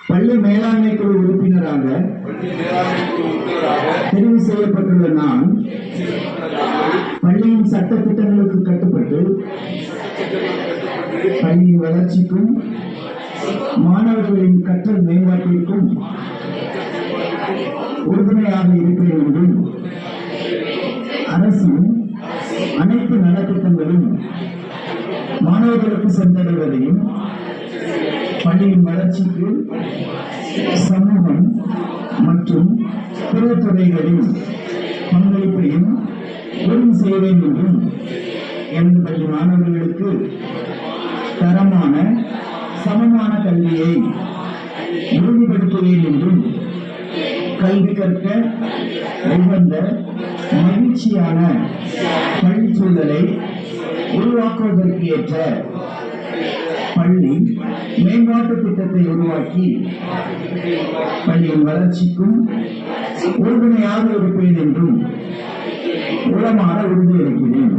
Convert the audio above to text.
பள்ளி மேலாண்மை குழு உறுப்பினராக தெரிவு செய்யப்பட்டுள்ள நான் பள்ளியின் சட்ட திட்டங்களுக்கு கட்டுப்பட்டு பள்ளியின் வளர்ச்சிக்கும் மாணவர்களின் கற்றல் மேம்பாட்டிற்கும் உறுதுணையாக இருப்பேன் என்றும் அரசின் அனைத்து நலத்திட்டங்களும் மாணவர்களுக்கு சென்றடைவதையும் பள்ளியின் வளர்ச்சிக்கு சமூகம் மற்றும் பிற துறைகளின் பங்களிப்பையும் உறுதி செய்வேன் என்றும் எனது பள்ளி மாணவர்களுக்கு தரமான சமமான கல்வியை உறுதிப்படுத்துவேன் என்றும் கல்வி கற்க உகந்த மகிழ்ச்சியான பள்ளி சூழலை உருவாக்குவதற்கு ஏற்ற பள்ளி மேம்பாட்டு திட்டத்தை உருவாக்கி பள்ளியின் வளர்ச்சிக்கும் உறுதுணையாக இருப்பேன் என்றும் உளமாற உறுதியளிக்கிறேன்.